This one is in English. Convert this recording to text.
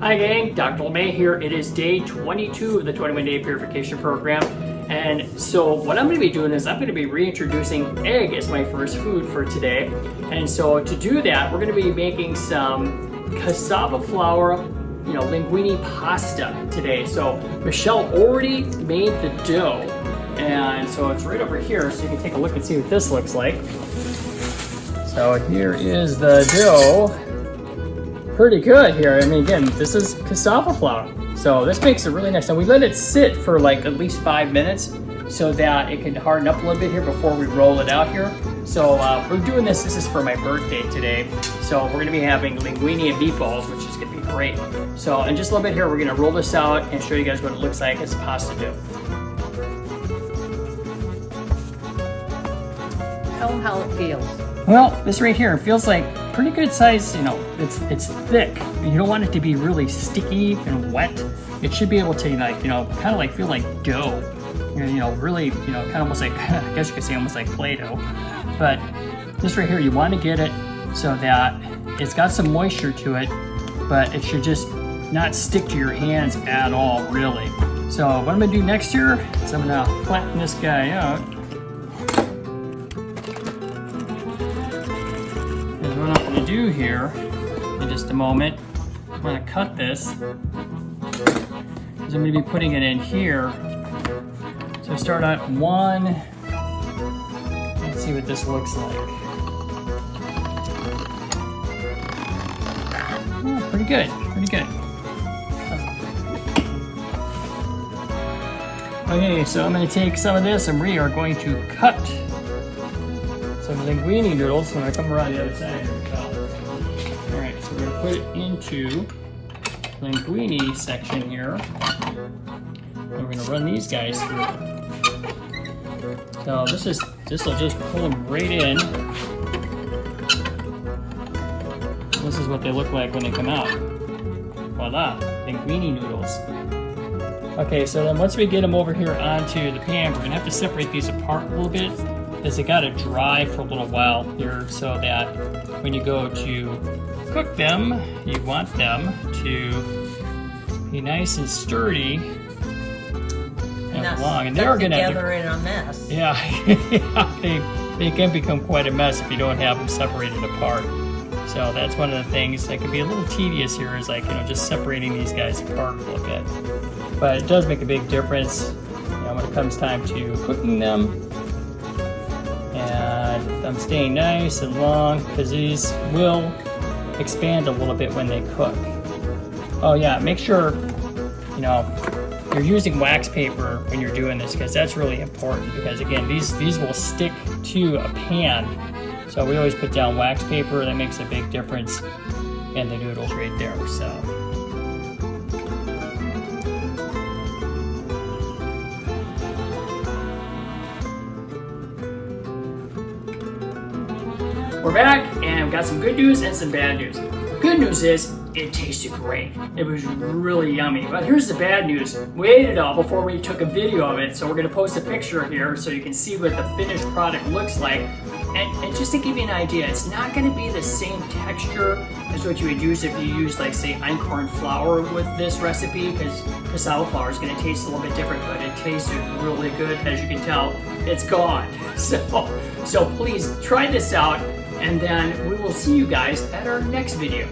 Hi gang, Dr. LeMay here. It is day 22 of the 21-day purification program. And so what I'm going to be doing is I'm going to be reintroducing egg as my first food for today. And so to do that, we're going to be making some cassava flour, linguine pasta today. So Michelle already made the dough. And so it's right over here, so you can take a look and see what this looks like. So here is the dough. Pretty good here. I mean, again, this is cassava flour. So this makes it really nice. And we let it sit for like at least 5 minutes so that it can harden up a little bit here before we roll it out here. So we're doing this is for my birthday today. So we're gonna be having linguine and meatballs, which is gonna be great. So in just a little bit here, we're gonna roll this out and show you guys what it looks like as pasta dough. Tell them how it feels. Well, this right here, it feels like pretty good size, it's thick. You don't want it to be really sticky and wet. It should be able to kind of like feel like dough. Really, kind of almost like, I guess you could say almost like Play-Doh. But this right here, you want to get it so that it's got some moisture to it, but it should just not stick to your hands at all, really. So what I'm gonna do next here is I'm gonna flatten this guy out. What I'm going to do here in just a moment, I'm going to cut this because I'm going to be putting it in here. So start at one. Let's see what this looks like. Oh, pretty good, pretty good. Okay, so I'm going to take some of this and we are going to cut some linguine noodles. I'm going to come around the other side here. Alright, so we're going to put it into linguine section here. And we're going to run these guys through. So this will just pull them right in. This is what they look like when they come out. Voila, linguine noodles. Okay, so then once we get them over here onto the pan, we're going to have to separate these apart a little bit, because they got to dry for a little while here, so that when you go to cook them, you want them to be nice and sturdy and long. And they're going to together in a mess. Yeah, they can become quite a mess if you don't have them separated apart. So that's one of the things that can be a little tedious here, is like just separating these guys apart a little bit. But it does make a big difference, when it comes time to cooking them. And I'm staying nice and long because these will expand a little bit when they cook. Oh yeah, make sure you're using wax paper when you're doing this, because that's really important, because again these will stick to a pan. So we always put down wax paper. That makes a big difference in the noodles right there. So we're back, and we've got some good news and some bad news. Good news is it tasted great. It was really yummy. But here's the bad news. We ate it all before we took a video of it, so we're going to post a picture here so you can see what the finished product looks like. And just to give you an idea, it's not going to be the same texture as what you would use if you use, like, say, einkorn flour with this recipe, because cassava flour is going to taste a little bit different, but it tasted really good. As you can tell, it's gone. So please try this out. And then we will see you guys at our next video.